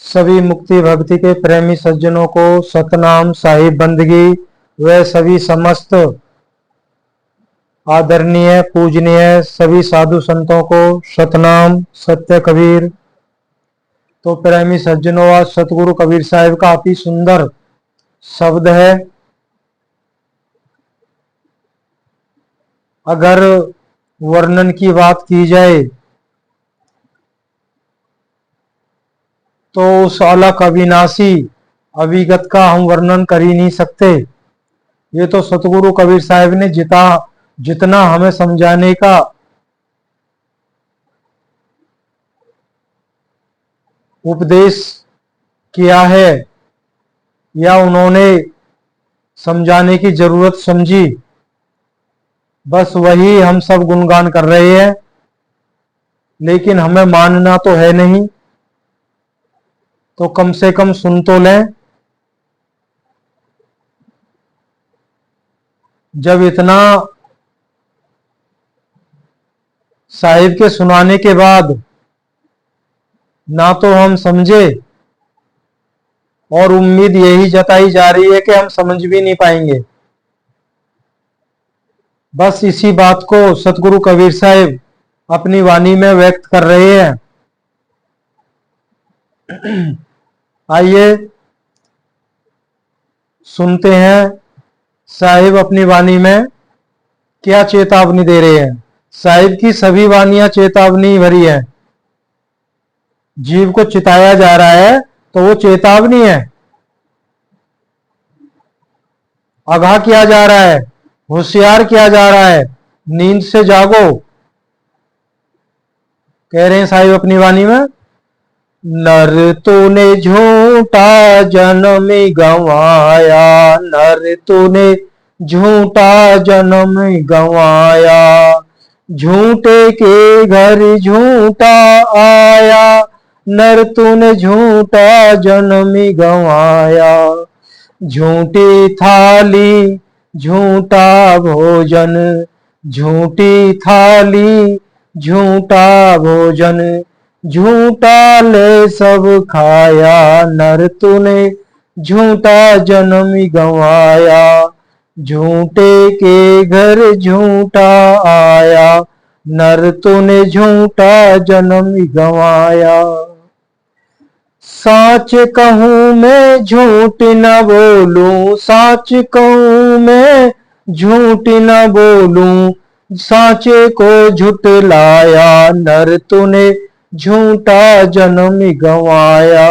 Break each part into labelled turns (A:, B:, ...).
A: सभी मुक्ति भक्ति के प्रेमी सज्जनों को सतनाम साहिब बंदगी व सभी समस्त आदरणीय पूजनीय सभी साधु संतों को सतनाम सत्य कबीर। तो प्रेमी सज्जनों, आज सतगुरु कबीर साहिब का अति सुंदर शब्द है। अगर वर्णन की बात की जाए तो उस अलख अविनाशी अविगत का हम वर्णन कर ही नहीं सकते। ये तो सतगुरु कबीर साहिब ने जितना हमें समझाने का उपदेश किया है या उन्होंने समझाने की जरूरत समझी, बस वही हम सब गुणगान कर रहे हैं, लेकिन हमें मानना तो है नहीं, तो कम से कम सुन तो लें। जब इतना साहिब के सुनाने के बाद ना तो हम समझे और उम्मीद यही जताई जा रही है कि हम समझ भी नहीं पाएंगे। बस इसी बात को सतगुरु कबीर साहिब अपनी वाणी में व्यक्त कर रहे हैं। आइए सुनते हैं साहिब अपनी वाणी में क्या चेतावनी दे रहे हैं। साहिब की सभी वाणियां चेतावनी भरी है। जीव को चिताया जा रहा है तो वो चेतावनी है, आगाह किया जा रहा है, होशियार किया जा रहा है, नींद से जागो। कह रहे हैं साहिब अपनी वाणी में, नर तूने झूठा जन्म गंवाया, नर तूने झूठा जन्म गंवाया, झूठे के घर झूठा आया, नर तूने झूठा जन्म गंवाया, झूठी थाली झूठा भोजन, झूठी थाली झूठा भोजन, झूठा ले सब खाया, नर तूने झूठा जन्म गंवाया, झूठे के घर झूठा आया, नर तूने झूठा जन्म गंवाया। साच कहूं मैं झूठ न बोलूं, साच कहूं मैं झूठ न बोलूं, साचे को झुटलाया, नर तूने झूठा जन्म गंवाया।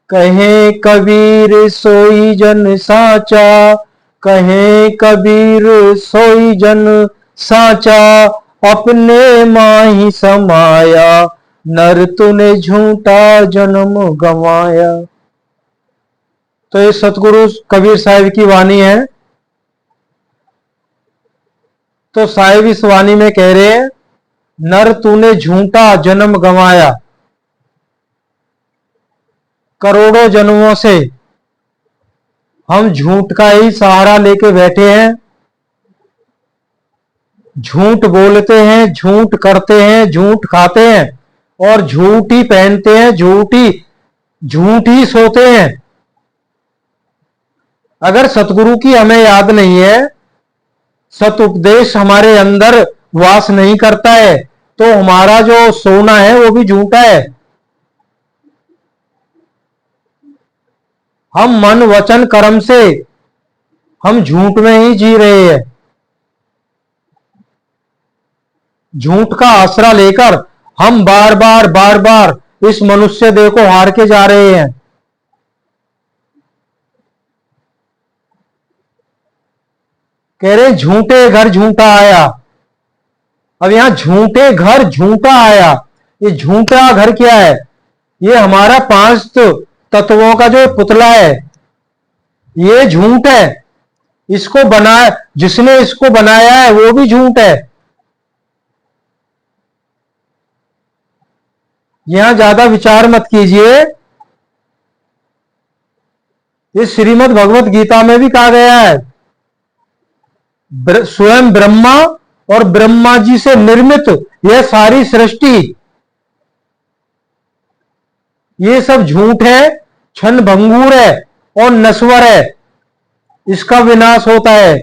A: कहे कबीर सोई जन साचा, कहे कबीर सोई जन साचा, अपने माही समाया, नर तूने झूठा जन्म गंवाया। तो ये सतगुरु कबीर साहिब की वाणी है। तो साहिब इस वाणी में कह रहे हैं, नर तूने झूठा जन्म गंवाया। करोड़ों जन्मों से हम झूठ का ही सहारा लेके बैठे हैं, झूठ बोलते हैं, झूठ करते हैं, झूठ खाते हैं और झूठ ही पहनते हैं, झूठ ही सोते हैं। अगर सतगुरु की हमें याद नहीं है, सत उपदेश हमारे अंदर वास नहीं करता है, तो हमारा जो सोना है वो भी झूठा है। हम मन वचन कर्म से हम झूठ में ही जी रहे हैं। झूठ का आसरा लेकर हम बार बार इस मनुष्य देह को हार के जा रहे हैं। कह रहे झूठे घर झूठा आया। अब यहां झूठे घर झूठा आया, ये झूठा घर क्या है? ये हमारा पांच तत्वों का जो पुतला है, ये झूठ है। इसको बनाया, जिसने इसको बनाया है वो भी झूठ है। यहां ज्यादा विचार मत कीजिए। इस श्रीमद् भगवत गीता में भी कहा गया है, स्वयं ब्रह्मा और ब्रह्मा जी से निर्मित यह सारी सृष्टि ये सब झूठ है, क्षण भंगुर है और नश्वर है, इसका विनाश होता है।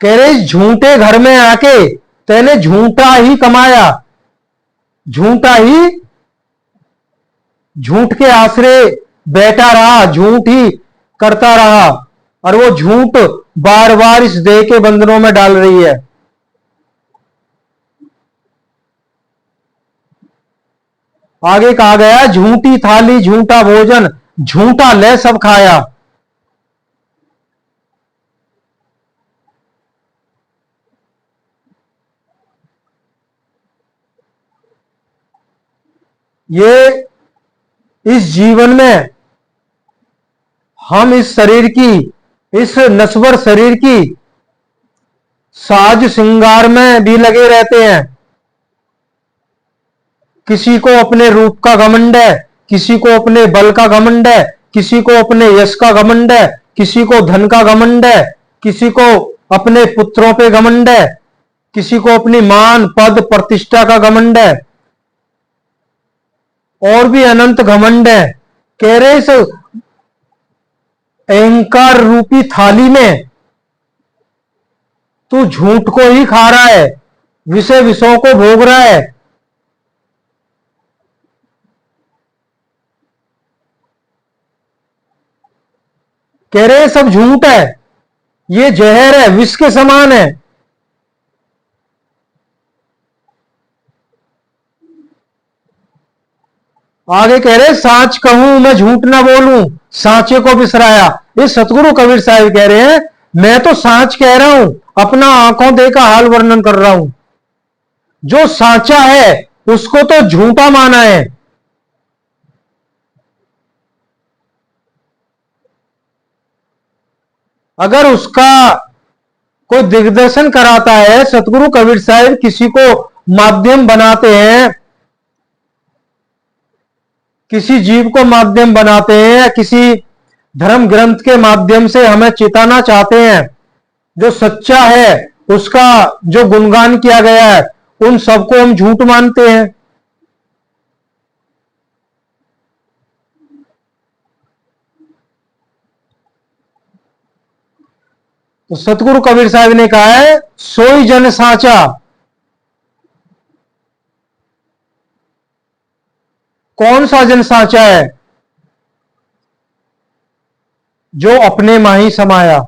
A: कह रहे झूठे घर में आके तेने झूठा ही कमाया, झूठा ही, झूठ के आश्रय बैठा रहा, झूठ ही करता रहा, और वो झूठ बार बार इस देह के बंधनों में डाल रही है। आगे कहा गया झूठी थाली झूठा भोजन, झूठा ले सब खाया। ये इस जीवन में हम इस शरीर की, इस नश्वर शरीर की साज श्रृंगार में भी लगे रहते हैं। किसी को अपने रूप का घमंड है, किसी को अपने बल का घमंड है, किसी को अपने यश का घमंड है, किसी को धन का घमंड है, किसी को अपने पुत्रों पे घमंड है, किसी को अपनी मान पद प्रतिष्ठा का घमंड है, और भी अनंत घमंड है। कह रहे इस अहंकार रूपी थाली में तू झूठ को ही खा रहा है, विषय विषयों को भोग रहा है। कह रहे सब झूठ है, ये जहर है, विष के समान है। आगे कह रहे साच कहूं मैं झूठ ना बोलूं, सांचे को बिसराया। ये सतगुरु कबीर साहब कह रहे हैं मैं तो सांच कह रहा हूं, अपना आंखों देखा हाल वर्णन कर रहा हूं। जो सांचा है उसको तो झूठा माना है। अगर उसका कोई दिग्दर्शन कराता है, सतगुरु कबीर साहब किसी को माध्यम बनाते हैं, किसी जीव को माध्यम बनाते हैं, या किसी धर्म ग्रंथ के माध्यम से हमें चिताना चाहते हैं, जो सच्चा है उसका जो गुणगान किया गया है, उन सबको हम झूठ मानते हैं। तो सतगुरु कबीर साहब ने कहा है सोई जन साचा। कौन सा जन साचा है? जो अपने माही समाया,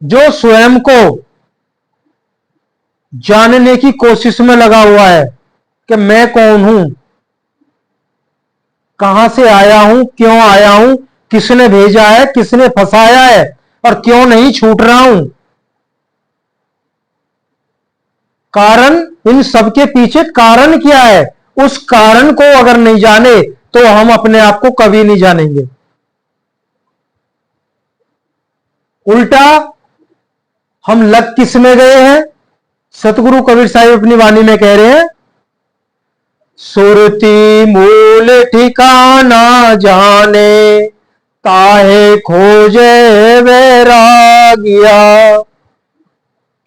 A: जो स्वयं को जानने की कोशिश में लगा हुआ है कि मैं कौन हूं, कहां से आया हूं, क्यों आया हूं, किसने भेजा है, किसने फंसाया है, और क्यों नहीं छूट रहा हूं। कारण, इन सबके पीछे कारण क्या है, उस कारण को अगर नहीं जाने तो हम अपने आप को कभी नहीं जानेंगे। उल्टा हम लग किस में गए हैं? सतगुरु कबीर साहिब अपनी वाणी में कह रहे हैं सुरती मूल ठिकाना जाने, ताहे खोजे वैरागिया।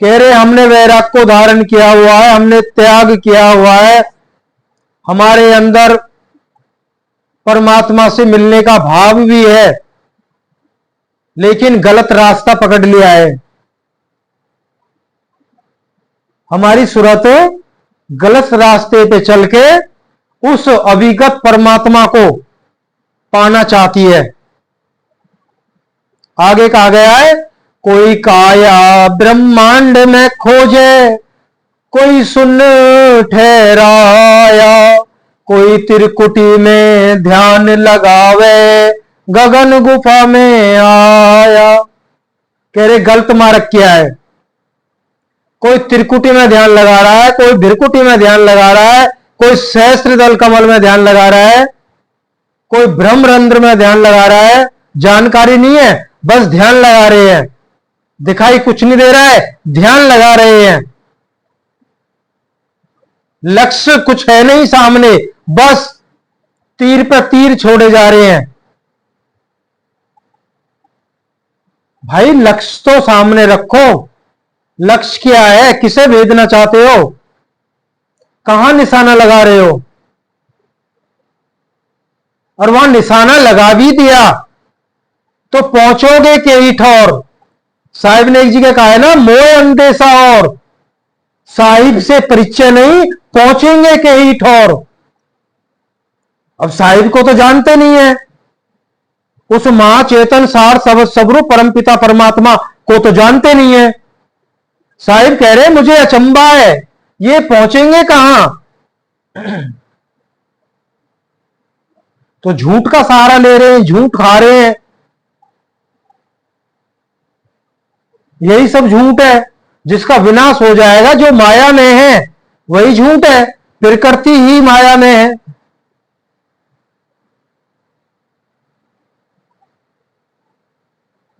A: कह रहे हमने वैराग को धारण किया हुआ है, हमने त्याग किया हुआ है, हमारे अंदर परमात्मा से मिलने का भाव भी है, लेकिन गलत रास्ता पकड़ लिया है। हमारी सूरत गलत रास्ते पे चल के उस अविगत परमात्मा को पाना चाहती है। आगे कहा गया है कोई काया ब्रह्मांड में खोजे, कोई सुन ठहराया, कोई त्रिकुटी में ध्यान लगावे, गगन गुफा में आया। कह रहे गलत मार्ग क्या है? कोई त्रिकुटी में ध्यान लगा रहा है, कोई भिरकुटी में ध्यान लगा रहा है, कोई सहस्त्र दल कमल में ध्यान लगा रहा है, कोई ब्रह्मरंध्र में ध्यान लगा रहा है। जानकारी नहीं है, बस ध्यान लगा रहे हैं, दिखाई कुछ नहीं दे रहा है, ध्यान लगा रहे हैं। लक्ष्य कुछ है नहीं सामने, बस तीर पर तीर छोड़े जा रहे हैं। भाई लक्ष्य तो सामने रखो, लक्ष्य क्या है? किसे भेदना चाहते हो? कहां निशाना लगा रहे हो? और वहां निशाना लगा भी दिया तो पहुंचोगे के ही ठौर। साहिब ने एक जगह कहा है ना, मोह अंदेशा और साहिब से परिचय नहीं, पहुंचेंगे के ही ठौर। अब साहिब को तो जानते नहीं है, उस महाचेतन सार सबरू परमपिता परमात्मा को तो जानते नहीं है। साहिब कह रहे मुझे अचंभा है, ये पहुंचेंगे कहां? तो झूठ का सहारा ले रहे हैं, झूठ खा रहे हैं। यही सब झूठ है। जिसका विनाश हो जाएगा, जो माया में है, वही झूठ है। प्रकृति ही माया में है।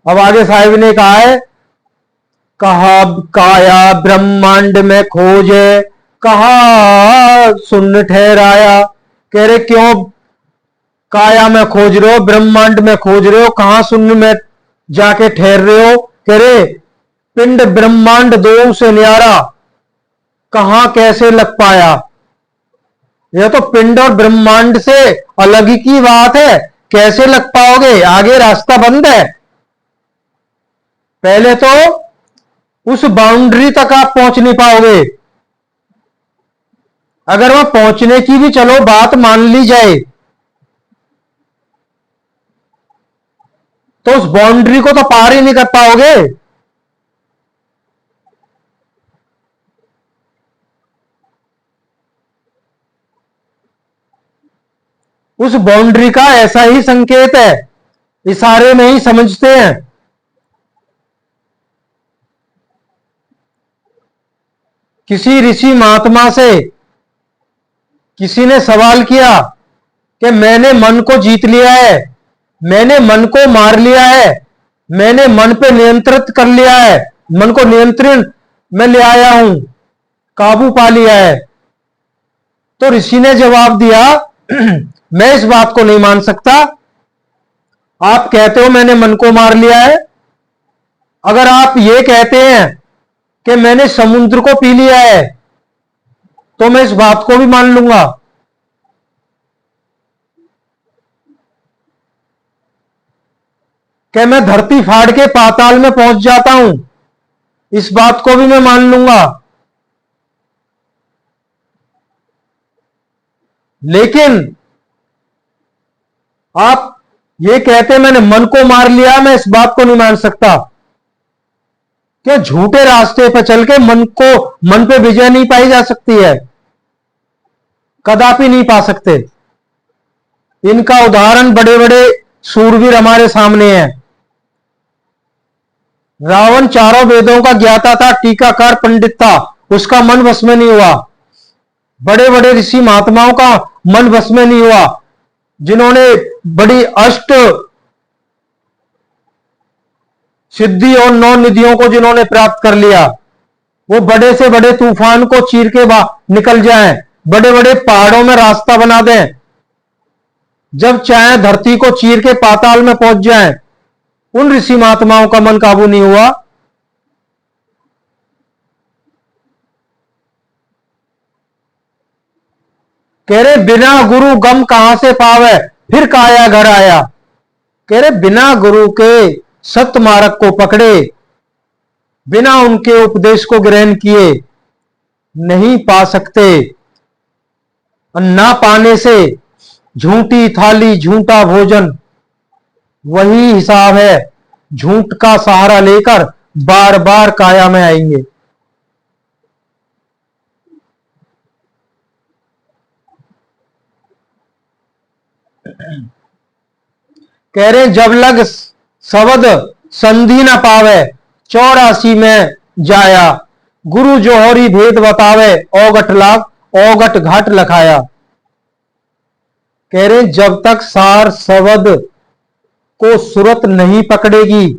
A: अब आगे साहिब ने कहा है, कहा काया ब्रह्मांड में खोजे, कहा सुन्न ठहराया। कह रहे क्यों काया में खोज रहे हो, ब्रह्मांड में खोज रहे हो, कहां शून्य में जाके ठहर रहे हो? कह रहे पिंड ब्रह्मांड दो से न्यारा, कहां कैसे लग पाया? यह तो पिंड और ब्रह्मांड से अलग ही की बात है, कैसे लग पाओगे? आगे रास्ता बंद है। पहले तो उस बाउंड्री तक आप पहुंच नहीं पाओगे। अगर वहां पहुंचने की भी चलो बात मान ली जाए, तो उस बाउंड्री को तो पार ही नहीं कर पाओगे। उस बाउंड्री का ऐसा ही संकेत है, इशारे में ही समझते हैं। किसी ऋषि महात्मा से किसी ने सवाल किया कि मैंने मन को जीत लिया है, मैंने मन को मार लिया है, मैंने मन पे नियंत्रित कर लिया है, मन को नियंत्रण में ले आया हूं, काबू पा लिया है। तो ऋषि ने जवाब दिया, मैं इस बात को नहीं मान सकता। आप कहते हो मैंने मन को मार लिया है, अगर आप ये कहते हैं कि मैंने समुद्र को पी लिया है, तो मैं इस बात को भी मान लूंगा। कि मैं धरती फाड़ के पाताल में पहुंच जाता हूं, इस बात को भी मैं मान लूंगा। लेकिन आप ये कहते हैं मैंने मन को मार लिया, मैं इस बात को नहीं मान सकता। क्या झूठे रास्ते पर चल के मन पे विजय नहीं पाई जा सकती है? कदापि नहीं पा सकते। इनका उदाहरण बड़े बड़े सूरवीर हमारे सामने हैं। रावण चारों वेदों का ज्ञाता था, टीकाकार पंडित था, उसका मन वश में नहीं हुआ। बड़े बड़े ऋषि महात्माओं का मन वश में नहीं हुआ, जिन्होंने बड़ी अष्ट सिद्धि और नौ निधियों को जिन्होंने प्राप्त कर लिया, वो बड़े से बड़े तूफान को चीर के निकल जाएं, बड़े बड़े पहाड़ों में रास्ता बना दें, जब चाहे धरती को चीर के पाताल में पहुंच जाएं। उन ऋषि महात्माओं का मन काबू नहीं हुआ। कह रहे बिना गुरु गम कहां से पावे, फिर काया घर आया। कह रहे बिना गुरु के सत्य मार्ग को पकड़े, बिना उनके उपदेश को ग्रहण किए नहीं पा सकते। और ना पाने से झूठी थाली झूठा भोजन, वही हिसाब है। झूठ का सहारा लेकर बार बार काया में आएंगे। कह रहे जब लग शब्द संधि न पावे, 84 में जाया, गुरु जोहरी भेद बतावे, औगट घाट लखाया। कह रहे जब तक सार शब्द को सूरत नहीं पकड़ेगी,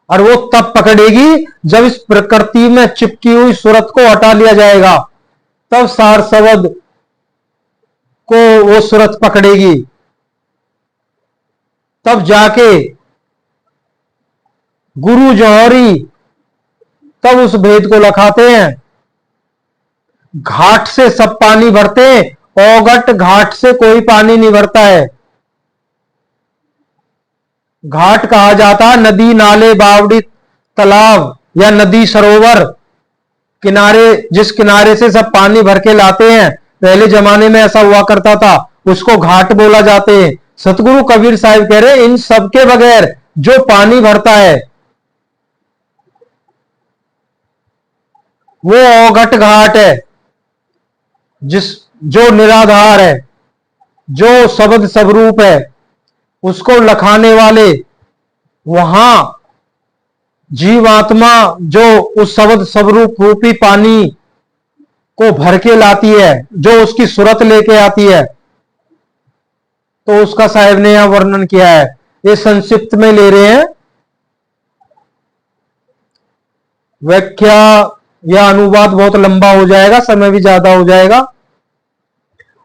A: और वो तब पकड़ेगी जब इस प्रकृति में चिपकी हुई सूरत को हटा लिया जाएगा, तब सार शब्द को वो सूरत पकड़ेगी। तब जाके गुरु जौहरी तब उस भेद को लखाते हैं। घाट से सब पानी भरते हैं, औगट घाट से कोई पानी नहीं भरता है। घाट कहा जाता है नदी, नाले, बावड़ी, तालाब या नदी, सरोवर किनारे, जिस किनारे से सब पानी भर के लाते हैं। पहले जमाने में ऐसा हुआ करता था, उसको घाट बोला जाते हैं। सतगुरु कबीर साहिब कह रहे इन सब के बगैर जो पानी भरता है वो औघट घाट है, जो निराधार है, जो शब्द स्वरूप है, उसको लखाने वाले वहां जीवात्मा जो उस शब्द स्वरूप रूपी पानी को भर के लाती है, जो उसकी सूरत लेके आती है, तो उसका साहिब ने यहां वर्णन किया है। ये संक्षिप्त में ले रहे हैं, व्याख्या या अनुवाद बहुत लंबा हो जाएगा, समय भी ज्यादा हो जाएगा।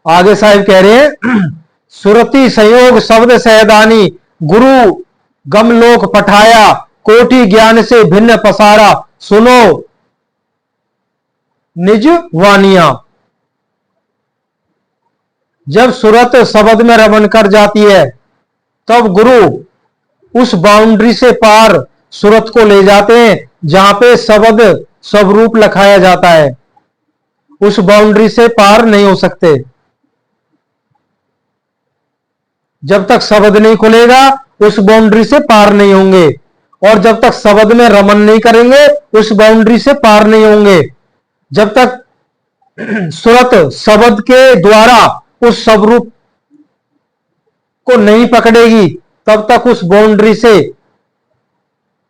A: आगे साहिब कह रहे हैं सुरति संयोग शब्द सहदानी, गुरु गमलोक पठाया, कोटि ज्ञान से भिन्न पसारा, सुनो निज वानिया। जब सुरत शब्द में रमन कर जाती है तब गुरु उस बाउंड्री से पार सुरत को ले जाते हैं जहां पे शब्द स्वरूप लखाया जाता है। उस बाउंड्री से पार नहीं हो सकते। जब तक शब्द नहीं खुलेगा उस बाउंड्री से पार नहीं होंगे, और जब तक शब्द में रमन नहीं करेंगे उस बाउंड्री से पार नहीं होंगे। जब तक सुरत शब्द के द्वारा उस स्वरूप को नहीं पकड़ेगी तब तक उस बाउंड्री से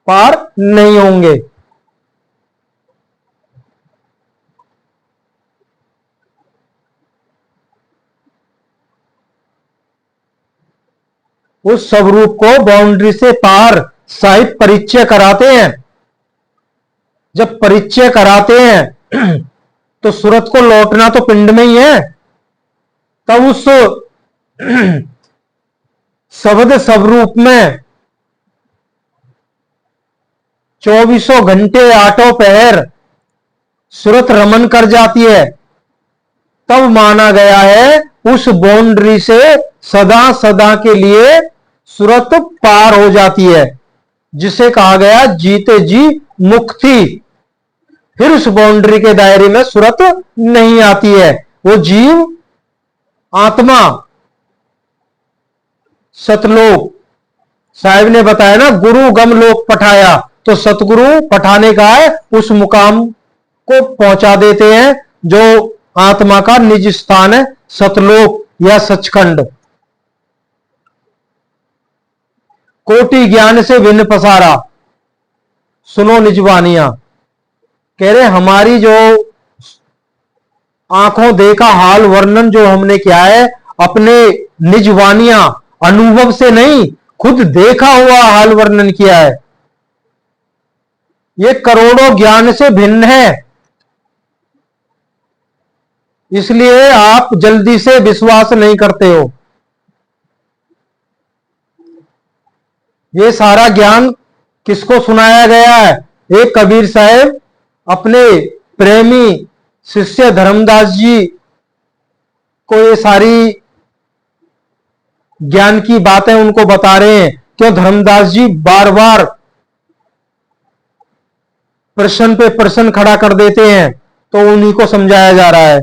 A: पार नहीं होंगे। उस स्वरूप को बाउंड्री से पार साहिब परिचय कराते हैं। जब परिचय कराते हैं तो सूरत को लौटना तो पिंड में ही है। तब उस शब्द स्वरूप में 24 घंटे आठों पहर सूरत रमन कर जाती है। तब माना गया है उस बाउंड्री से सदा सदा के लिए सूरत पार हो जाती है, जिसे कहा गया जीते जी मुक्ति। फिर उस बाउंड्री के दायरे में सूरत नहीं आती है। वो जीव आत्मा सतलोक, साहिब ने बताया ना गुरु गम लोक पठाया, तो सतगुरु पठाने का है, उस मुकाम को पहुंचा देते हैं जो आत्मा का निज स्थान है, सतलोक या सचखंड। कोटि ज्ञान से भिन्न पसारा, सुनो निजवानिया। कह रहे हमारी जो आंखों देखा हाल वर्णन जो हमने किया है अपने निजवानिया अनुभव से नहीं, खुद देखा हुआ हाल वर्णन किया है। ये करोड़ों ज्ञान से भिन्न है, इसलिए आप जल्दी से विश्वास नहीं करते हो। ये सारा ज्ञान किसको सुनाया गया है? एक कबीर साहब अपने प्रेमी शिष्य धर्मदास जी को ये सारी ज्ञान की बातें उनको बता रहे हैं। क्यों धर्मदास जी बार बार प्रश्न पे प्रश्न खड़ा कर देते हैं, तो उन्हीं को समझाया जा रहा है।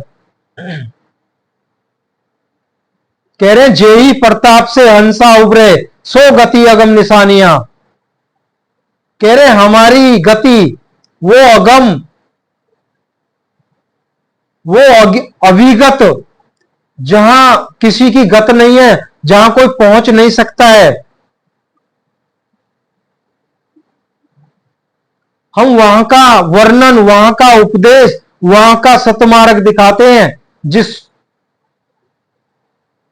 A: कह रहे जेही प्रताप से हंसा उभरे, सो गति अगम निशानियां। कह रहे हमारी गति वो अगम, वो अविगत, जहां किसी की गत नहीं है, जहां कोई पहुंच नहीं सकता है, हम वहां का वर्णन, वहां का उपदेश, वहां का सतमार्ग दिखाते हैं, जिस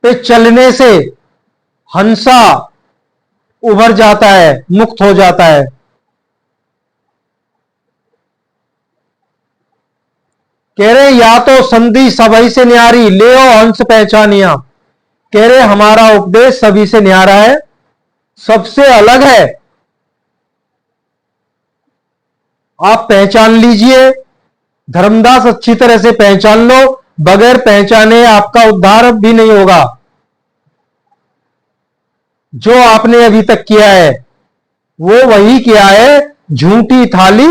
A: पे चलने से हंसा उभर जाता है, मुक्त हो जाता है। कह रहे या तो संधि सभी से न्यारी, ले हंस पहचानिया। कह रहे हमारा उपदेश सभी से न्यारा है, सबसे अलग है, आप पहचान लीजिए, धर्मदास अच्छी तरह से पहचान लो, बगैर पहचाने आपका उद्धार भी नहीं होगा। जो आपने अभी तक किया है वो वही किया है, झूठी थाली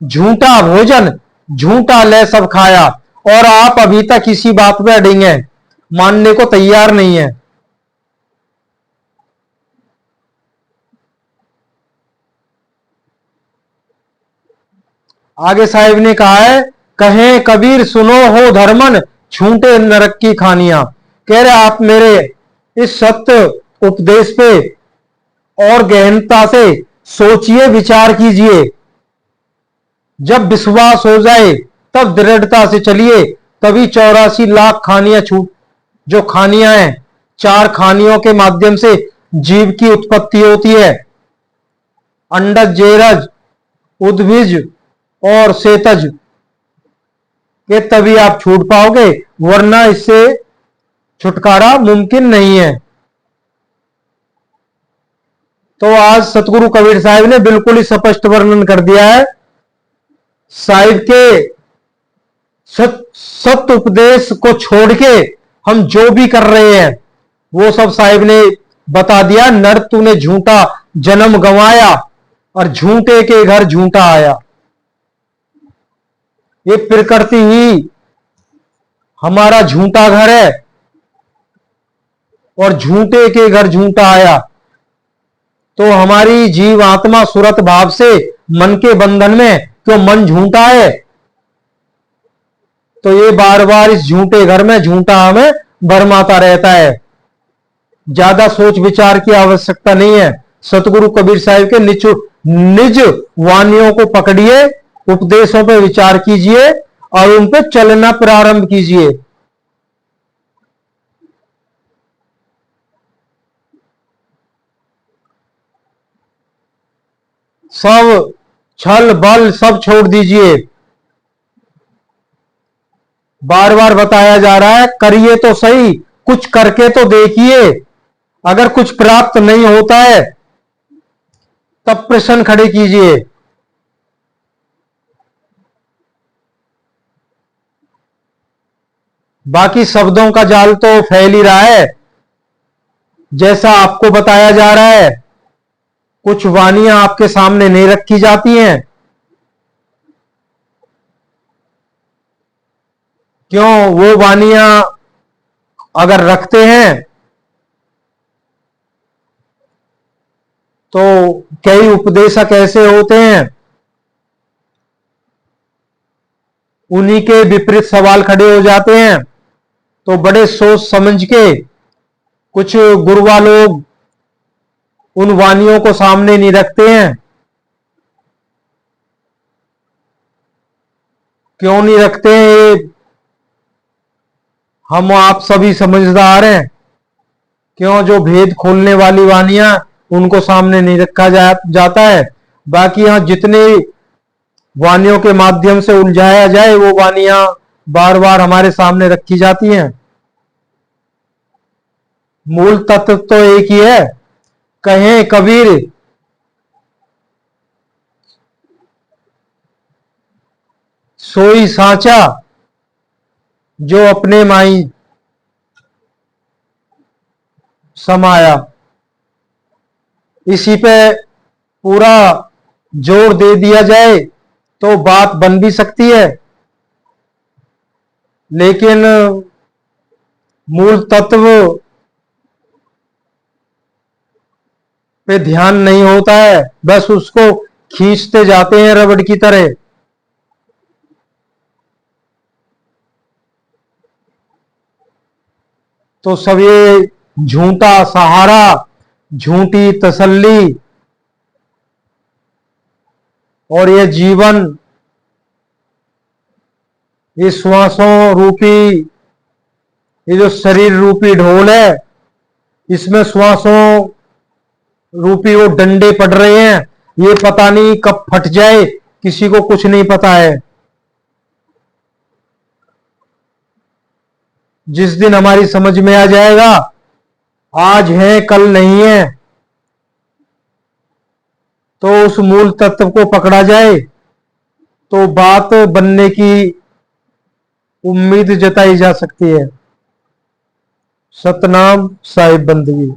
A: झूठा भोजन झूठा ले सब खाया, और आप अभी तक इसी बात पे अड़ेंगे हैं, मानने को तैयार नहीं है। आगे साहिब ने कहा है, कहें कबीर सुनो हो धर्मन छूटे नरक की खानियां। कह रहे आप मेरे इस सत्य उपदेश पे और गहनता से सोचिए, विचार कीजिए। जब विश्वास हो जाए तब दृढ़ता से चलिए, तभी 84 लाख खानियां छूट, जो खानियां हैं, 4 खानियों के माध्यम से जीव की उत्पत्ति होती है, अंडज, जेरज, उद्भिज और सेतज के, तभी आप छूट पाओगे, वरना इससे छुटकारा मुमकिन नहीं है। तो आज सतगुरु कबीर साहिब ने बिल्कुल ही स्पष्ट वर्णन कर दिया है। साहिब के सत्य उपदेश को छोड़ के हम जो भी कर रहे हैं वो सब साहिब ने बता दिया। नर तूने झूठा जन्म गंवाया और झूठे के घर झूठा आया। ये प्रकृति ही हमारा झूठा घर है और झूठे के घर झूठा आया। तो हमारी जीव आत्मा सुरत भाव से मन के बंधन में, क्यों मन झूठा है, तो ये बार बार इस झूठे घर में झूठा हमें भरमाता रहता है। ज्यादा सोच विचार की आवश्यकता नहीं है। सतगुरु कबीर साहिब के निज वाणियों को पकड़िए, उपदेशों पर विचार कीजिए और उन पर चलना प्रारंभ कीजिए। सब छल बल सब छोड़ दीजिए। बार बार बताया जा रहा है, करिए तो सही, कुछ करके तो देखिए। अगर कुछ प्राप्त नहीं होता है तब प्रश्न खड़े कीजिए। बाकी शब्दों का जाल तो फैल ही रहा है, जैसा आपको बताया जा रहा है। कुछ वानियां आपके सामने नहीं रखी जाती हैं। क्यों? वो वानियां अगर रखते हैं तो कई उपदेशक ऐसे होते हैं, उन्हीं के विपरीत सवाल खड़े हो जाते हैं। तो बड़े सोच समझ के कुछ गुरुवा लोग उन वानियों को सामने नहीं रखते हैं। क्यों नहीं रखते हैं? ये हम आप सभी समझदार हैं। क्यों? जो भेद खोलने वाली वानियां, उनको सामने नहीं रखा जाता है। बाकी यहां जितने वानियों के माध्यम से उलझाया जाए वो वानियां बार बार हमारे सामने रखी जाती हैं। मूल तत्व तो एक ही है। कहें कबीर सोई साचा जो अपने माई समाया। इसी पे पूरा जोर दे दिया जाए तो बात बन भी सकती है, लेकिन मूल तत्व पे ध्यान नहीं होता है, बस उसको खींचते जाते हैं रबड़ की तरह। तो सब ये झूठा सहारा, झूठी तसल्ली और ये जीवन, ये श्वासों रूपी, ये जो शरीर रूपी ढोल है, इसमें श्वासों रूपी वो डंडे पड़ रहे हैं। ये पता नहीं कब फट जाए, किसी को कुछ नहीं पता है। जिस दिन हमारी समझ में आ जाएगा आज है कल नहीं है, तो उस मूल तत्व को पकड़ा जाए तो बात बनने की उम्मीद जताई जा सकती है। सतनाम साहिब बंदगी।